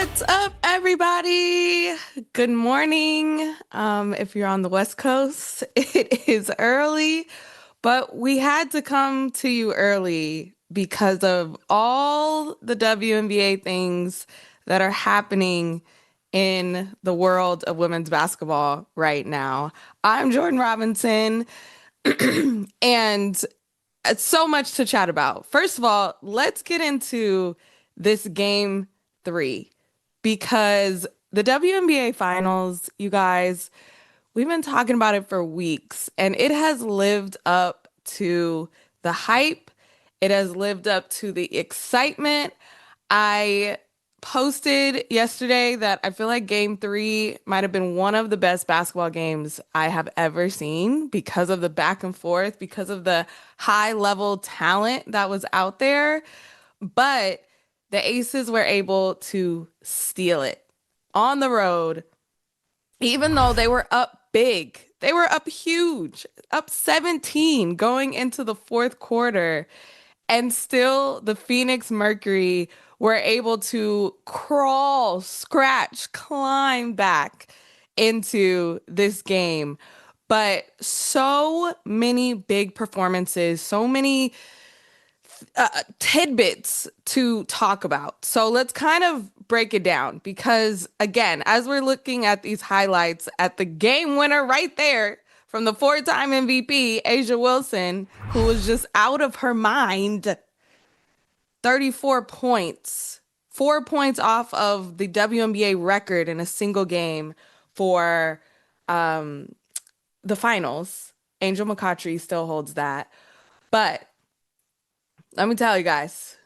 What's up, everybody? Good morning. If you're on the West Coast, it is early, but we had to come to you early because of all the WNBA things that are happening in the world of women's basketball right now. I'm Jordan Robinson, and it's so much to chat about. First of all, let's get into this game three because the WNBA finals, you guys, we've been talking about it for weeks and it has lived up to the hype. It has lived up to the excitement. I posted yesterday that I feel like game three might have been one of the best basketball games I have ever seen because of the back and forth, because of the high level talent that was out there. But the Aces were able to steal it on the road, even though they were up big. They were up huge, up 17 going into the fourth quarter. And still, the Phoenix Mercury were able to crawl, scratch, climb back into this game. But so many big performances, so many tidbits to talk about. So let's kind of break it down because, again, as we're looking at these highlights at the game winner right there from the four-time MVP, Asia Wilson, who was just out of her mind, 34 points, 4 points off of the WNBA record in a single game for um, the finals. Angel McCoughtry still holds that. But let me tell you guys,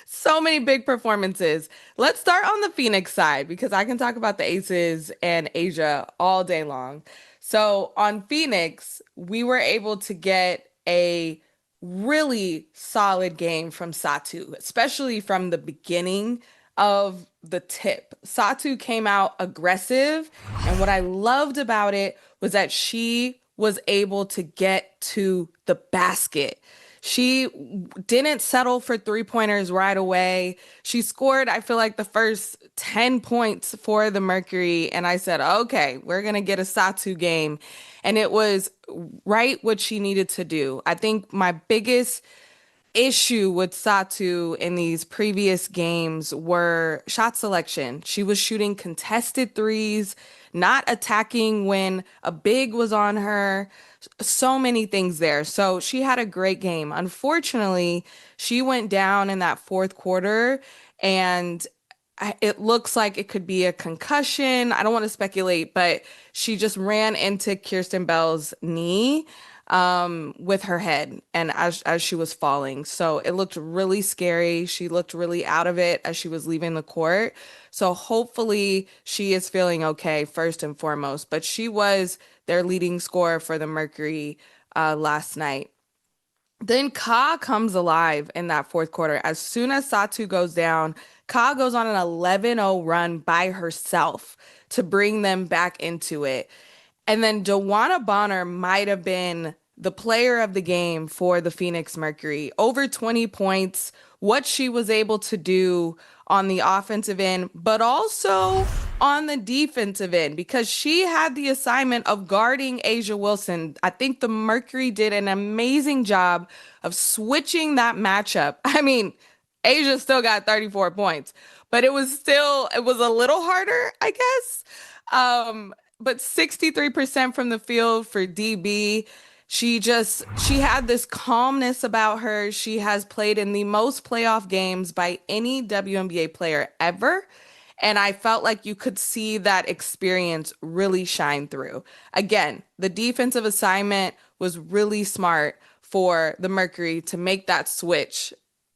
so many big performances. Let's start on the Phoenix side because I can talk about the Aces and Asia all day long. So on Phoenix, we were able to get a really solid game from Satu, especially from the beginning of the tip. Satu came out aggressive, and what I loved about it was that she was able to get to the basket. She didn't settle for three-pointers right away. She scored, I feel like, the first 10 points for the Mercury. And I said, okay, we're going to get a Satu game. And it was right what she needed to do. I think my biggest issue with Satu in these previous games were shot selection. She was shooting contested threes, not attacking when a big was on her. So many things there. So she had a great game. Unfortunately, she went down in that fourth quarter and it looks like it could be a concussion. I don't want to speculate, but she just ran into Kirsten Bell's knee with her head and as she was falling. So it looked really scary. She looked really out of it as she was leaving the court. So hopefully she is feeling okay first and foremost. But she was their leading scorer for the Mercury last night. Then Ka comes alive in that fourth quarter. As soon as Satu goes down, Ka goes on an 11-0 run by herself to bring them back into it. And then Dewana Bonner might have been the player of the game for the Phoenix Mercury. Over 20 points, what she was able to do on the offensive end, but also on the defensive end, because she had the assignment of guarding Asia Wilson. I think the Mercury did an amazing job of switching that matchup. I mean, Asia still got 34 points, but it was a little harder, I guess. But 63% from the field for DB. She had this calmness about her. She has played in the most playoff games by any WNBA player ever. And I felt like you could see that experience really shine through. Again, the defensive assignment was really smart for the Mercury to make that switch.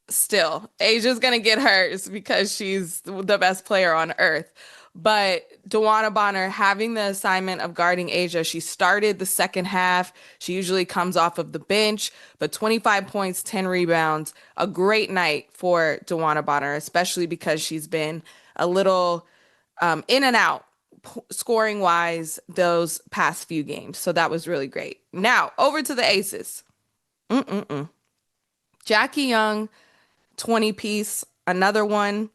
Still, Asia's gonna get hers because she's the best player on earth. But Dewana Bonner having the assignment of guarding Asia, she started the second half. She usually comes off of the bench, but 25 points, 10 rebounds, a great night for Dewana Bonner, especially because she's been a little in and out scoring wise those past few games. So that was really great. Now over to the Aces. Mm-mm-mm. Jackie Young, 20 piece, another one.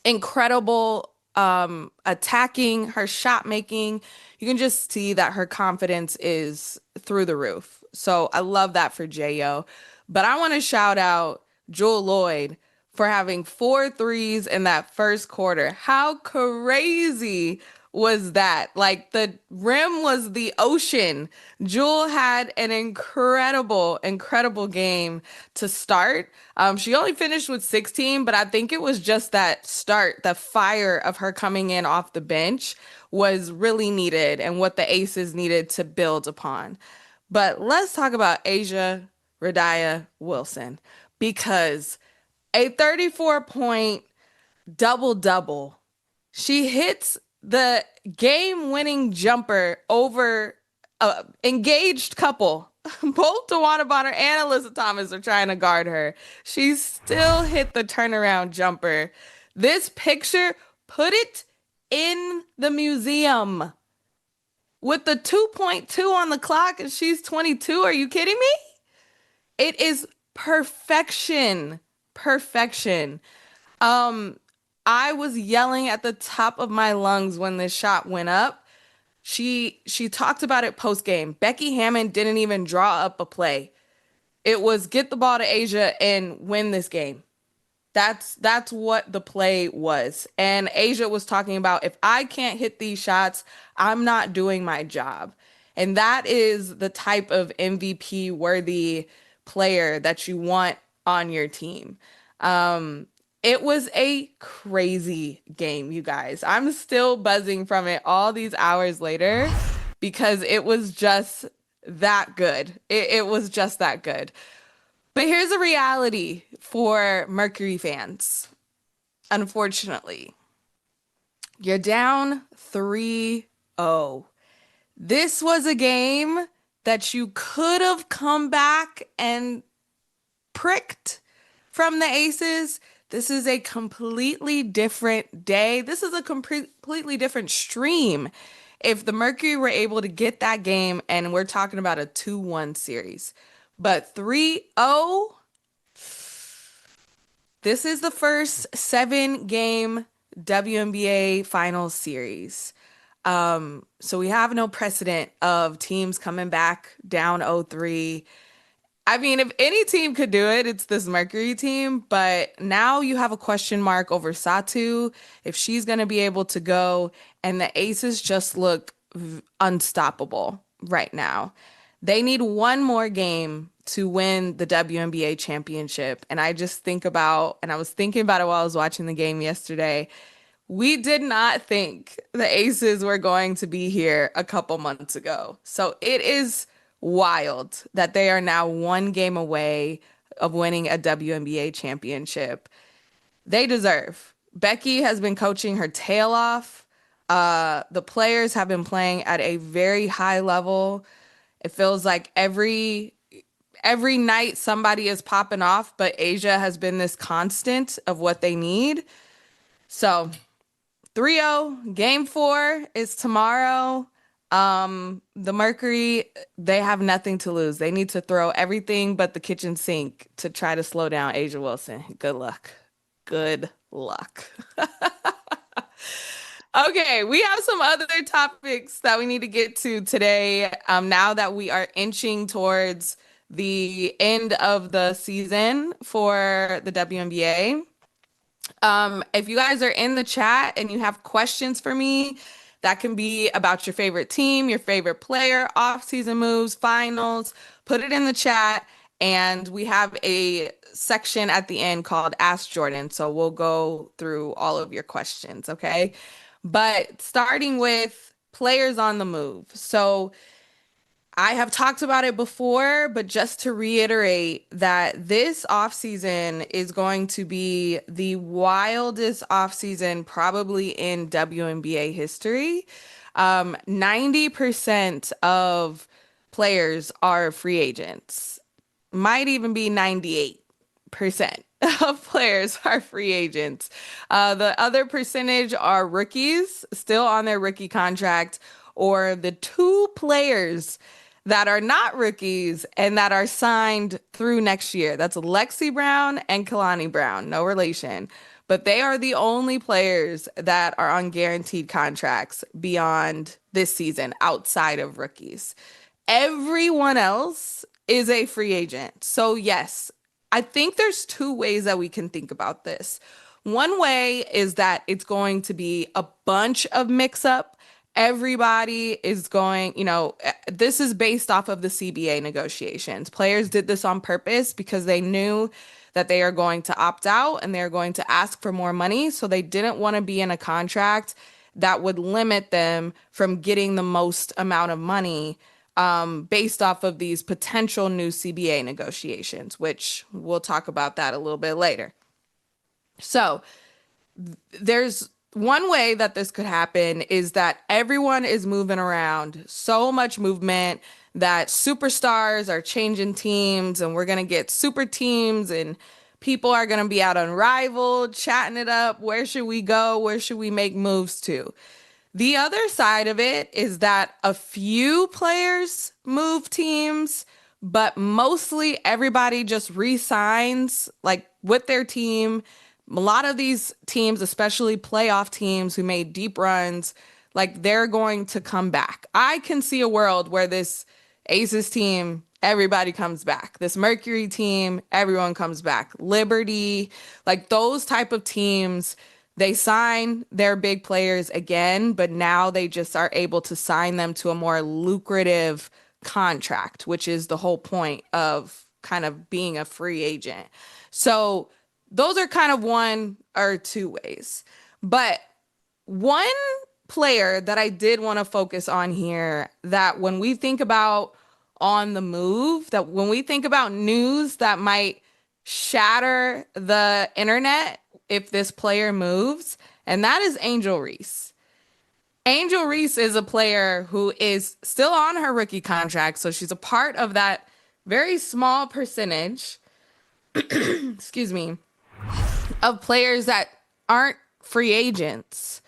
incredible attacking, her shot making. You can just see that her confidence is through the roof. So I love that for J.O. But I want to shout out Jewel Lloyd for having 4 threes in that first quarter. How crazy was that? Like the rim was the ocean. Jewel had an incredible, incredible game to start. She only finished with 16, but I think it was just that start, the fire of her coming in off the bench was really needed and what the Aces needed to build upon. But let's talk about Asia Radiah Wilson because a 34-point double double. She hits the game-winning jumper over a engaged couple. Both Tawana Bonner and Alyssa Thomas are trying to guard her. She still hit the turnaround jumper. This picture, put it in the museum with the 2.2 on the clock and she's 22. Are you kidding me? It is perfection. Perfection. Um, I was yelling at the top of my lungs when this shot went up. She talked about it post game. Becky Hammond didn't even draw up a play. It was get the ball to Asia and win this game. That's what the play was. And Asia was talking about if I can't hit these shots, I'm not doing my job. And that is the type of MVP worthy player that you want on your team. It was a crazy game, you guys. I'm still buzzing from it all these hours later because it was just that good. It was just that good. But here's a reality for Mercury fans. Unfortunately, you're down 3-0. This was a game that you could have come back and pricked from the Aces. This is a completely different day. This is a completely different stream. If the Mercury were able to get that game, and we're talking about a 2-1 series. But 3-0, this is the first 7-game WNBA Finals series. So we have no precedent of teams coming back down 0-3. I mean, if any team could do it, it's this Mercury team. But now you have a question mark over Satu, if she's going to be able to go. And the Aces just look unstoppable right now. They need one more game to win the WNBA championship. And I just think about, and I was thinking about it while I was watching the game yesterday. We did not think the Aces were going to be here a couple months ago. So it is wild that they are now one game away of winning a WNBA championship. They deserve. Becky has been coaching her tail off. The players have been playing at a very high level. It feels like every night somebody is popping off, but Asia has been this constant of what they need. So 3-0, game 4 is tomorrow. The Mercury, they have nothing to lose. They need to throw everything but the kitchen sink to try to slow down Asia Wilson. Good luck. Good luck. Okay, we have some other topics that we need to get to today. Now that we are inching towards the end of the season for the WNBA. If you guys are in the chat and you have questions for me, that can be about your favorite team, your favorite player, off-season moves, finals. Put it in the chat, and we have a section at the end called Ask Jordan. So we'll go through all of your questions, okay? But starting with players on the move. So I have talked about it before, but just to reiterate that this offseason is going to be the wildest offseason probably in WNBA history. 90% of players are free agents. Might even be 98% of players are free agents. The other percentage are rookies, still on their rookie contract, or the 2 players that are not rookies and that are signed through next year. That's Lexi Brown and Kalani Brown, no relation. but they are the only players that are on guaranteed contracts beyond this season outside of rookies. Everyone else is a free agent. So, yes, I think there's two ways that we can think about this. One way is that it's going to be a bunch of mix up. Everybody is going, this is based off of the CBA negotiations. Players did this on purpose because they knew that they are going to opt out and they're going to ask for more money. So they didn't want to be in a contract that would limit them from getting the most amount of money based off of these potential new CBA negotiations, which we'll talk about that a little bit later. So there's one way that this could happen is that everyone is moving around, so much movement that superstars are changing teams and we're going to get super teams and people are going to be out on Rival, chatting it up. Where should we go? Where should we make moves to? The other side of it is that a few players move teams, but mostly everybody just re-signs like with their team. A lot of these teams, especially playoff teams who made deep runs, like they're going to come back. I can see a world where this Aces team, everybody comes back. This Mercury team, everyone comes back. Liberty, like those type of teams, they sign their big players again, but now they just are able to sign them to a more lucrative contract, which is the whole point of kind of being a free agent. So those are kind of one or two ways. But one player that I did want to focus on here that when we think about on the move, that when we think about news that might shatter the internet if this player moves, and that is Angel Reese. Angel Reese is a player who is still on her rookie contract, so she's a part of that very small percentage, excuse me, of players that aren't free agents.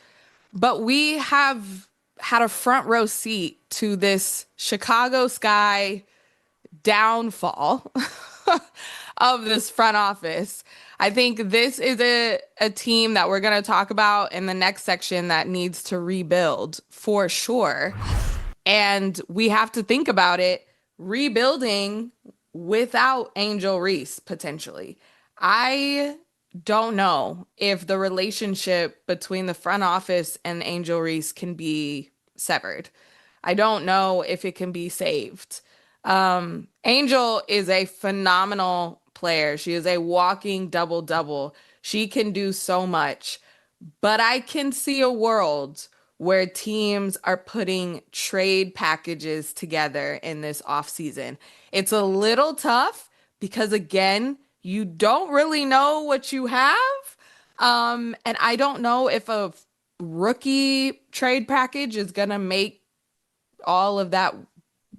But we have had a front row seat to this Chicago Sky downfall of this front office. I think this is a team that we're going to talk about in the next section that needs to rebuild for sure. And we have to think about it rebuilding without Angel Reese potentially. I don't know if the relationship between the front office and Angel Reese can be severed. I don't know if it can be saved. Angel is a phenomenal player. She is a walking double-double. She can do so much. But I can see a world where teams are putting trade packages together in this offseason. It's a little tough because, again, you don't really know what you have. And I don't know if a rookie trade package is going to make all of that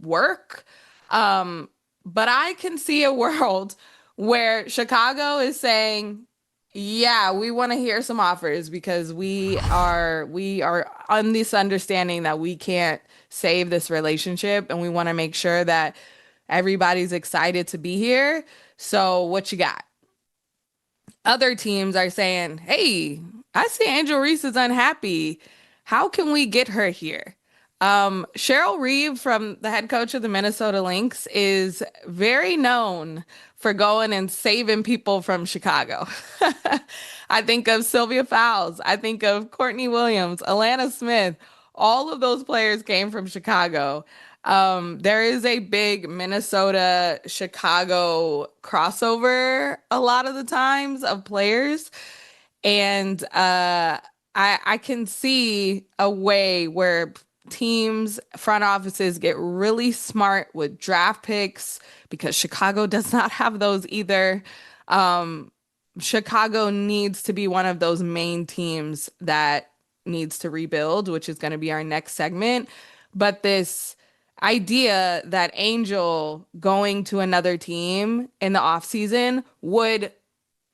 work. But I can see a world where Chicago is saying, yeah, we want to hear some offers because we are on this understanding that we can't save this relationship and we want to make sure that everybody's excited to be here. So what you got? Other teams are saying, hey, I see Angel Reese is unhappy. How can we get her here? Cheryl Reeve, from the head coach of the Minnesota Lynx, is very known for going and saving people from Chicago. I think of Sylvia Fowles. I think of Courtney Williams, Alana Smith. All of those players came from Chicago. There is a big Minnesota-Chicago crossover a lot of the times of players. And I can see a way where teams, front offices get really smart with draft picks because Chicago does not have those either. Chicago needs to be one of those main teams that needs to rebuild, which is going to be our next segment. But this idea that Angel going to another team in the offseason would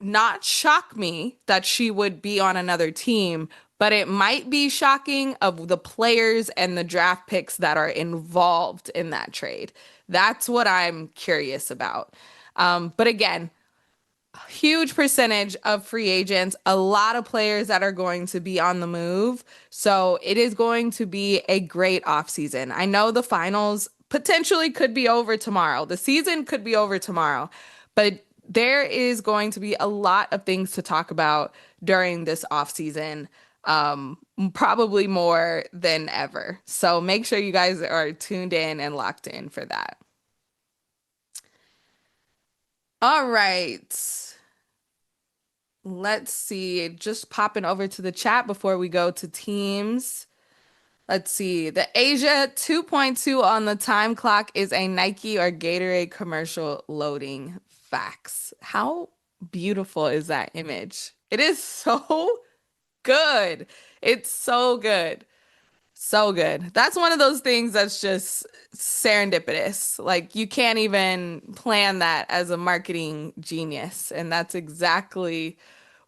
not shock me that she would be on another team, but it might be shocking of the players and the draft picks that are involved in that trade. That's what I'm curious about. But again, huge percentage of free agents, a lot of players that are going to be on the move. So it is going to be a great offseason. I know the finals potentially could be over tomorrow. The season could be over tomorrow, but there is going to be a lot of things to talk about during this offseason, probably more than ever. So make sure you guys are tuned in and locked in for that. All right. Let's see. Just popping over to the chat before we go to teams. Let's see. The Asia 2.2 on the time clock is a Nike or Gatorade commercial loading. Facts. How beautiful is that image? It is so good. It's so good. So good. That's one of those things that's just serendipitous. Like you can't even plan that as a marketing genius, and that's exactly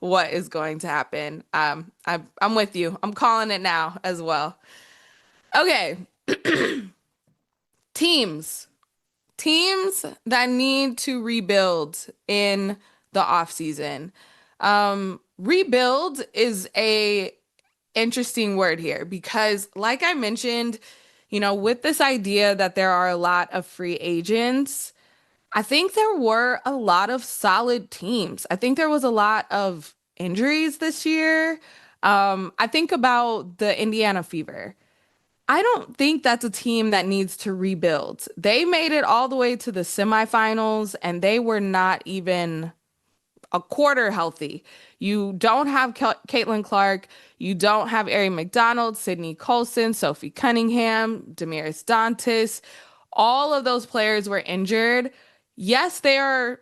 what is going to happen. I'm with you. I'm calling it now as well. Okay, teams. Teams that need to rebuild in the off season. Rebuild is a interesting word here because, like I mentioned, with this idea that there are a lot of free agents, I think there were a lot of solid teams. I think there was a lot of injuries this year. I think about the Indiana Fever. I don't think that's a team that needs to rebuild. They made it all the way to the semifinals and they were not even a quarter healthy. You don't have Caitlin Clark. You don't have Ari McDonald, Sydney Colson, Sophie Cunningham, Demiris Dantis. All of those players were injured. Yes, they are.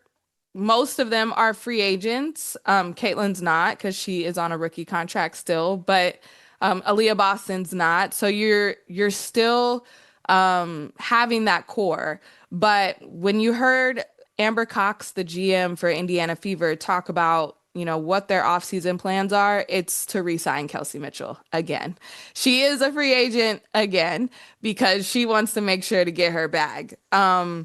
Most of them are free agents. Caitlin's not because she is on a rookie contract still, but Aaliyah Boston's not. So you're still having that core. But when you heard Amber Cox, the GM for Indiana Fever, talk about, what their offseason plans are, it's to re-sign Kelsey Mitchell again. She is a free agent again because she wants to make sure to get her bag. So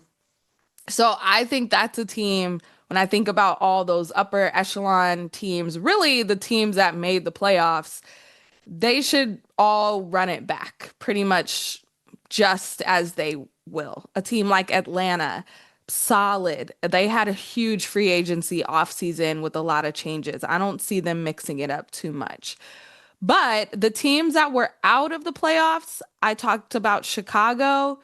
I think that's a team, when I think about all those upper echelon teams, really the teams that made the playoffs, they should all run it back pretty much just as they will. A team like Atlanta, solid. They had a huge free agency offseason with a lot of changes. I don't see them mixing it up too much. But the teams that were out of the playoffs, I talked about Chicago.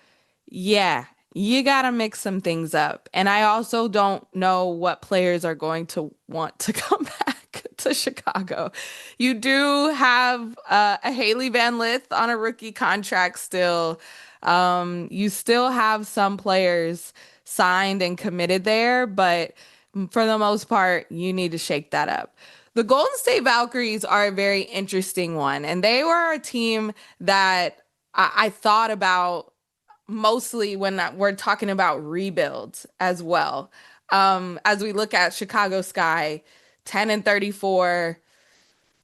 Yeah, you got to mix some things up. And I also don't know what players are going to want to come back to Chicago. You do have a Haley Van Lith on a rookie contract still. You still have some players signed and committed there, but for the most part, you need to shake that up. The Golden State Valkyries are a very interesting one, and they were a team that I thought about mostly when we're talking about rebuilds as well. As we look at Chicago Sky, 10-34,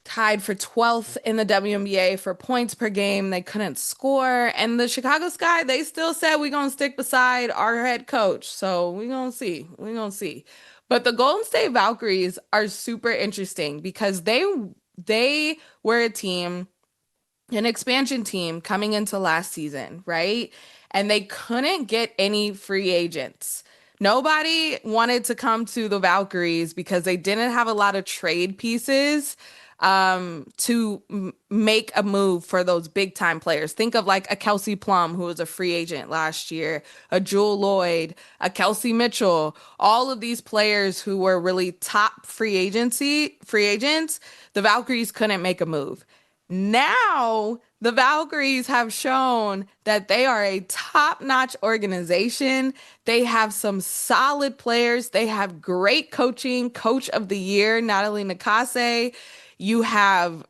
tied for 12th in the WNBA for points per game. They couldn't score. And the Chicago Sky, they still said we're going to stick beside our head coach. So we're going to see. We're going to see. But the Golden State Valkyries are super interesting because they were a team, an expansion team coming into last season, right? And they couldn't get any free agents. Nobody wanted to come to the Valkyries because they didn't have a lot of trade pieces to make a move for those big time players. Think of like a Kelsey Plum, who was a free agent last year, a Jewel Lloyd, a Kelsey Mitchell, all of these players who were really top free agents. The Valkyries couldn't make a move. Now, the Valkyries have shown that they are a top-notch organization. They have some solid players. They have great coaching, coach of the year, Natalie Nakase. You have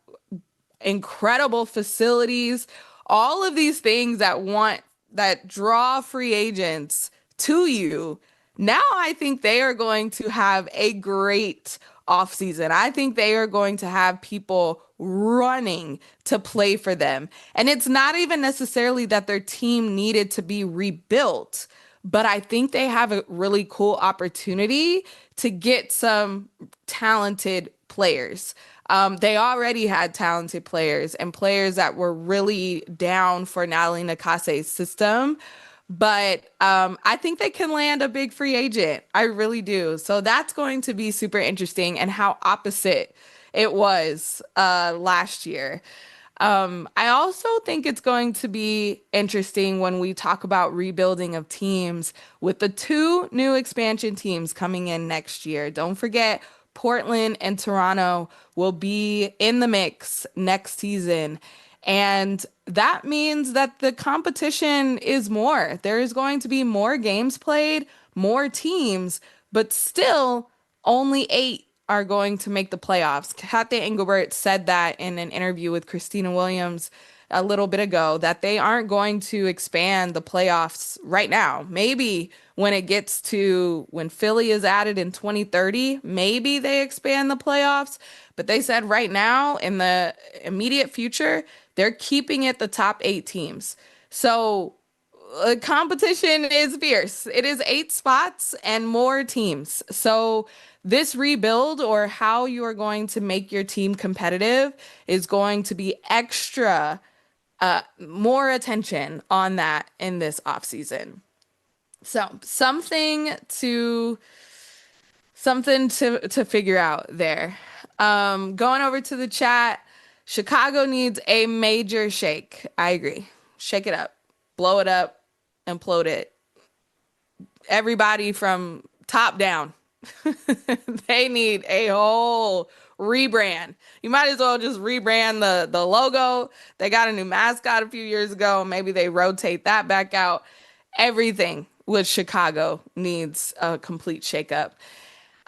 incredible facilities, all of these things that draw free agents to you. Now I think they are going to have a great offseason. I think they are going to have people running to play for them. And it's not even necessarily that their team needed to be rebuilt, but I think they have a really cool opportunity to get some talented players. They already had talented players and players that were really down for Natalie Nakase's system. But I think they can land a big free agent. I really do. So that's going to be super interesting and how opposite it was last year. I also think it's going to be interesting when we talk about rebuilding of teams with the two new expansion teams coming in next year. Don't forget, Portland and Toronto will be in the mix next season. And that means that the competition is more. There is going to be more games played, more teams, but still only eight are going to make the playoffs. Kathy Engelbert said that in an interview with Christina Williams a little bit ago, that they aren't going to expand the playoffs right now. Maybe when it gets to when Philly is added in 2030, maybe they expand the playoffs. But they said right now, in the immediate future, they're keeping it the top eight teams. So competition is fierce. It is eight spots and more teams. So this rebuild, or how you are going to make your team competitive, is going to be extra more attention on that in this offseason. So something to figure out there. Going over to the chat, Chicago needs a major shake. I agree. Shake it up, blow it up, implode it. Everybody from top down. They need a whole rebrand. You might as well just rebrand the logo. They got a new mascot a few years ago. Maybe they rotate that back out. Everything with Chicago needs a complete shakeup.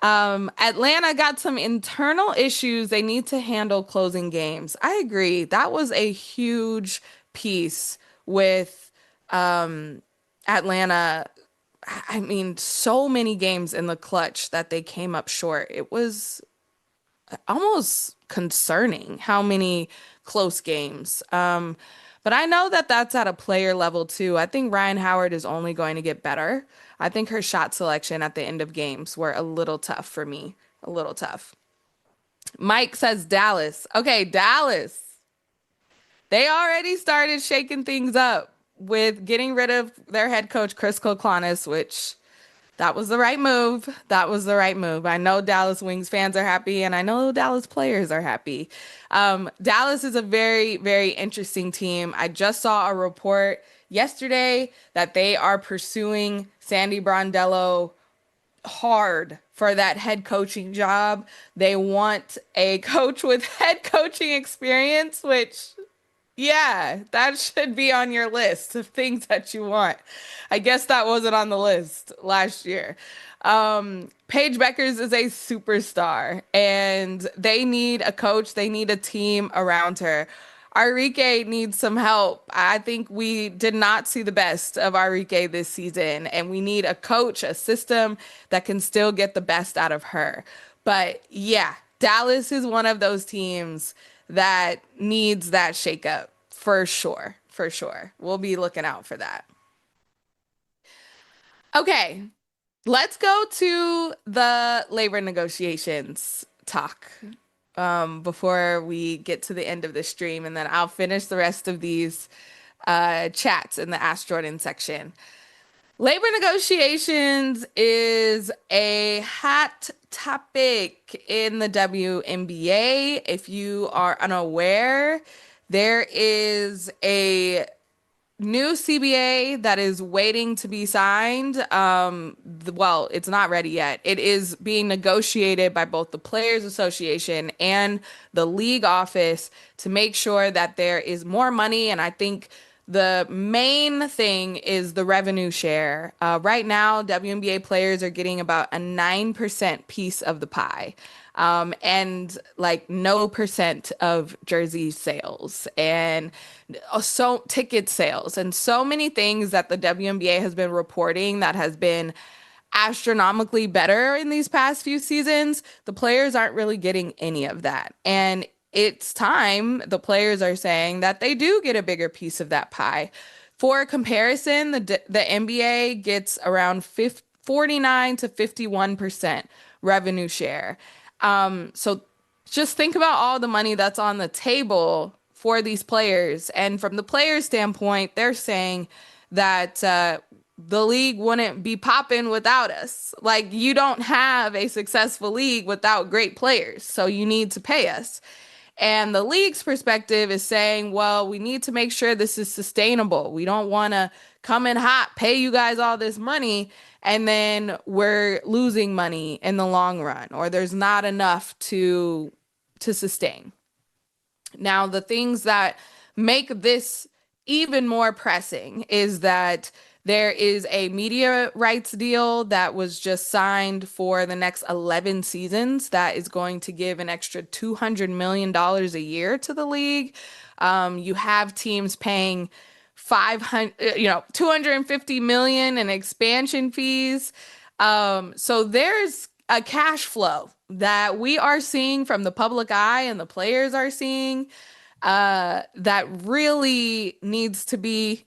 Atlanta got some internal issues they need to handle closing games. I agree. That was a huge piece with Atlanta. I mean, so many games in the clutch that they came up short. It was almost concerning how many close games. But I know that that's at a player level too. I think Ryan Howard is only going to get better. I think her shot selection at the end of games were a little tough for me. A little tough. Mike says Dallas. Okay, Dallas. They already started shaking things up with getting rid of their head coach, Chris Koklanis, which that was the right move. That was the right move. I know Dallas Wings fans are happy, and I know Dallas players are happy. Dallas is a very, very interesting team. I just saw a report yesterday that they are pursuing Sandy Brondello hard for that head coaching job. They want a coach with head coaching experience, which, yeah, that should be on your list of things that you want. I guess that wasn't on the list last year. Paige Beckers is a superstar, and they need a coach. They need a team around her. Arike needs some help. I think we did not see the best of Arike this season, and we need a coach, a system that can still get the best out of her. But yeah, Dallas is one of those teams that needs that shakeup for sure. For sure. We'll be looking out for that. Okay, let's go to the labor negotiations talk before we get to the end of the stream, and then I'll finish the rest of these chats in the Ask Jordan section. Labor negotiations is a hot topic in the WNBA. If you are unaware, there is a new CBA that is waiting to be signed. Well, it's not ready yet. It is being negotiated by both the Players Association and the league office to make sure that there is more money. And I think the main thing is the revenue share. Right now, WNBA players are getting about a 9% piece of the pie. And like no percent of jersey sales and so ticket sales and so many things that the WNBA has been reporting that has been astronomically better in these past few seasons. The players aren't really getting any of that. And it's time, the players are saying, that they do get a bigger piece of that pie For comparison, the NBA gets around 49 to 51% revenue share. So just think about all the money that's on the table for these players. And from the players' standpoint, they're saying that the league wouldn't be popping without us. Like, you don't have a successful league without great players, so you need to pay us. And the league's perspective is saying, well, we need to make sure this is sustainable. We don't want to come in hot, pay you guys all this money, and then we're losing money in the long run, or there's not enough to sustain. Now, the things that make this even more pressing is that there is a media rights deal that was just signed for the next 11 seasons that is going to give an extra $200 million a year to the league. You have teams paying 250 million in expansion fees. So there's a cash flow that we are seeing from the public eye and the players are seeing that really needs to be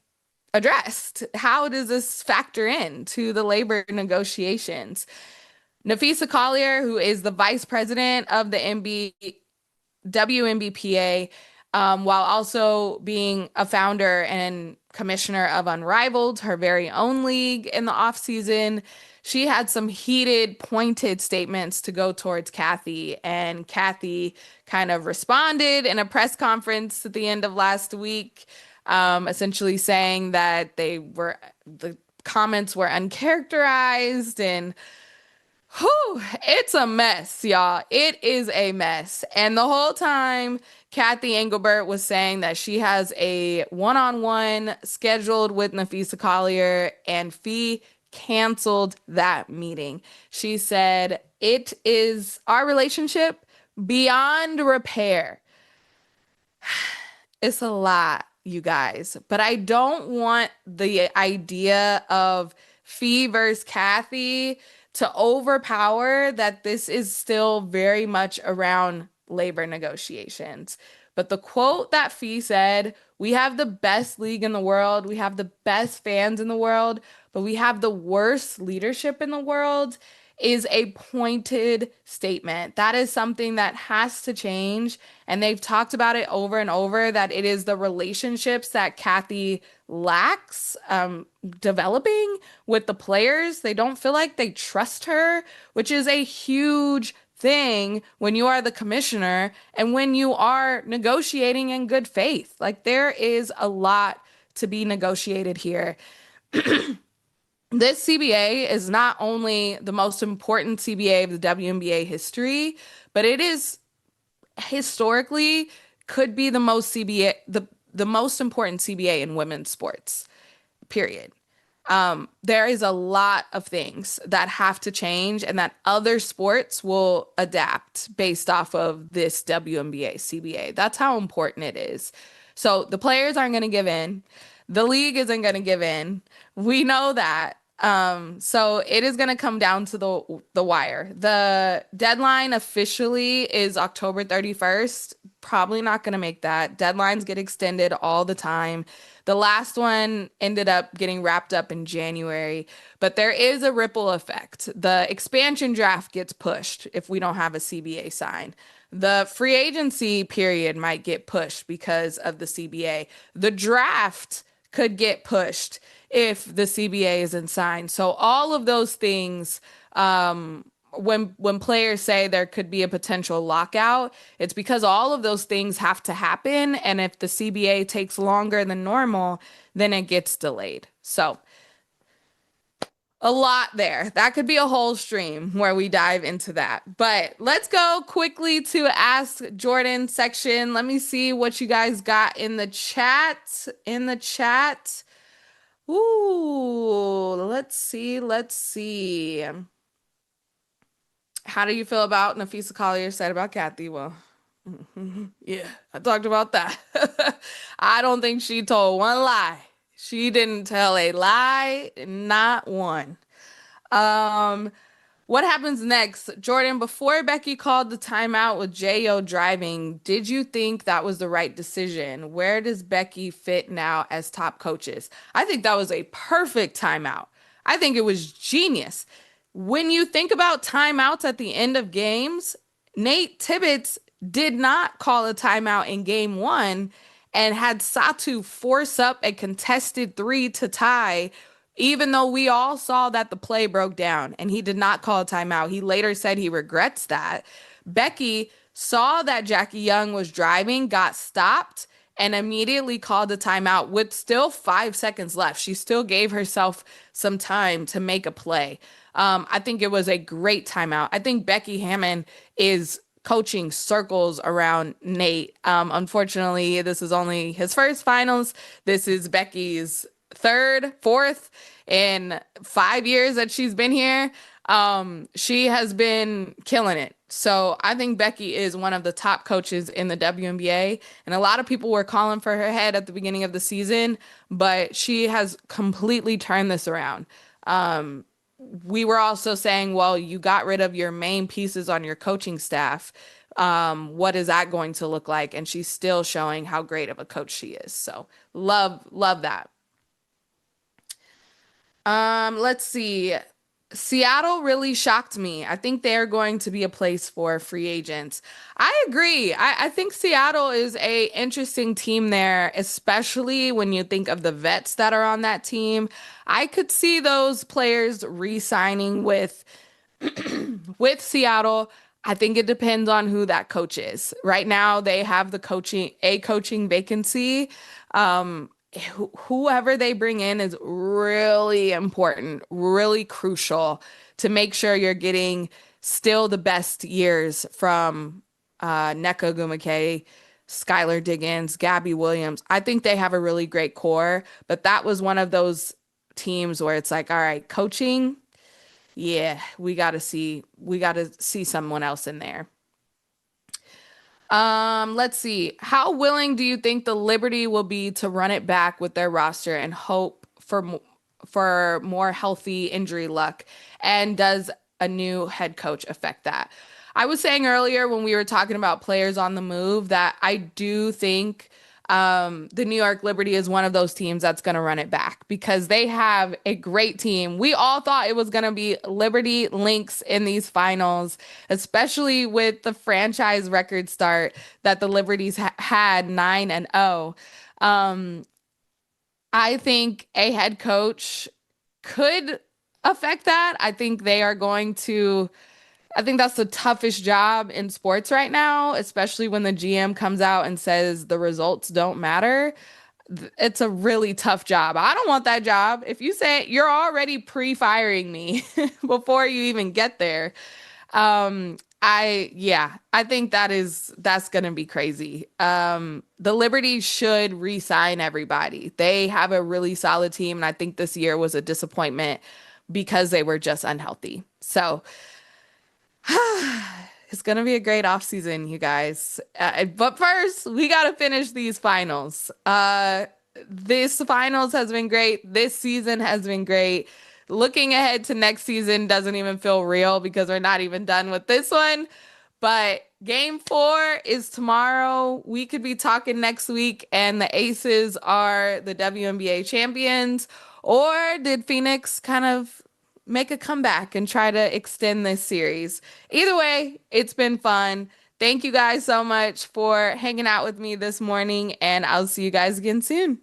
addressed. How does this factor in to the labor negotiations? Nafisa Collier, who is the vice president of the WNBPA, while also being a founder and commissioner of Unrivaled, her very own league in the offseason, she had some heated, pointed statements to go towards Kathy. And Kathy kind of responded in a press conference at the end of last week, essentially saying that the comments were uncharacterized and whew, it's a mess, y'all. It is a mess. And the whole time, Kathy Engelbert was saying that she has a one-on-one scheduled with Nafisa Collier, and Fee canceled that meeting. She said, "It is our relationship beyond repair." It's a lot, you guys, but I don't want the idea of Fee versus Kathy to overpower that this is still very much around labor negotiations. But the quote that Fee said, "We have the best league in the world, we have the best fans in the world, but we have the worst leadership in the world," is a pointed statement. That is something that has to change. And they've talked about it over and over that it is the relationships that Kathy lacks developing with the players. They don't feel like they trust her, which is a huge thing when you are the commissioner and when you are negotiating in good faith. Like, there is a lot to be negotiated here. This CBA is not only the most important CBA of the WNBA history, but it is historically could be the most CBA, the most important CBA in women's sports, period. There is a lot of things that have to change and that other sports will adapt based off of this WNBA CBA. That's how important it is. So the players aren't going to give in. The league isn't going to give in. We know that. So it is going to come down to the wire. The deadline officially is October 31st. Probably not going to make that. Deadlines get extended all the time. The last one ended up getting wrapped up in January, but there is a ripple effect. The expansion draft gets pushed if we don't have a CBA sign. The free agency period might get pushed because of the CBA. The draft could get pushed if the CBA isn't signed. So all of those things, when players say there could be a potential lockout, it's because all of those things have to happen. And if the CBA takes longer than normal, then it gets delayed. So a lot there. That could be a whole stream where we dive into that. But let's go quickly to Ask Jordan section. Let me see what you guys got in the chat. Ooh, let's see. How do you feel about Nafisa Collier said about Kathy? Well, yeah, I talked about that. I don't think she told one lie. She didn't tell a lie, not one. Um, What happens next? Jordan, before Becky called the timeout with Jo driving, did you think that was the right decision? Where does Becky fit now as top coaches? I think that was a perfect timeout. I think it was genius. When you think about timeouts at the end of games, Nate Tibbetts did not call a timeout in game one and had Satu force up a contested three to tie, even though we all saw that the play broke down and he did not call a timeout. He later said he regrets that. Becky saw that Jackie Young was driving, got stopped, and immediately called a timeout with still 5 seconds left. She still gave herself some time to make a play. I think it was a great timeout. I think Becky Hammon is coaching circles around Nate. Unfortunately, this is only his first finals. This is Becky's third, fourth in 5 years that she's been here. She has been killing it. So I think Becky is one of the top coaches in the WNBA. And a lot of people were calling for her head at the beginning of the season, but she has completely turned this around. We were also saying, well, you got rid of your main pieces on your coaching staff. What is that going to look like? And she's still showing how great of a coach she is. So love that. Let's see. Seattle really shocked me. I think they're going to be a place for free agents. I agree. I think Seattle is a interesting team there, especially when you think of the vets that are on that team. I could see those players re-signing with Seattle. I think it depends on who that coach is. Right now, they have a coaching vacancy. Whoever they bring in is really important, really crucial to make sure you're getting still the best years from Nneka Ogwumike, Skylar Diggins, Gabby Williams. I think they have a really great core, but that was one of those teams where it's like, all right, coaching, yeah, we got to see someone else in there. Let's see. How willing do you think the Liberty will be to run it back with their roster and hope for more healthy injury luck? And does a new head coach affect that? I was saying earlier when we were talking about players on the move that I do think the New York Liberty is one of those teams that's going to run it back because they have a great team. We all thought it was going to be Liberty Lynx in these finals, especially with the franchise record start that the Liberties had 9-0. Um, I think a head coach could affect that. I think that's the toughest job in sports right now, especially when the GM comes out and says the results don't matter. It's a really tough job. I don't want that job. If you say you're already pre-firing me before you even get there, I think that's gonna be crazy. The Liberty should re-sign everybody. They have a really solid team, and I think this year was a disappointment because they were just unhealthy. So it's going to be a great offseason, you guys. But first, we got to finish these finals. This finals has been great. This season has been great. Looking ahead to next season doesn't even feel real because we're not even done with this one. But game four is tomorrow. We could be talking next week, and the Aces are the WNBA champions. Or did Phoenix kind of make a comeback and try to extend this series? Either way, it's been fun. Thank you guys so much for hanging out with me this morning, and I'll see you guys again soon.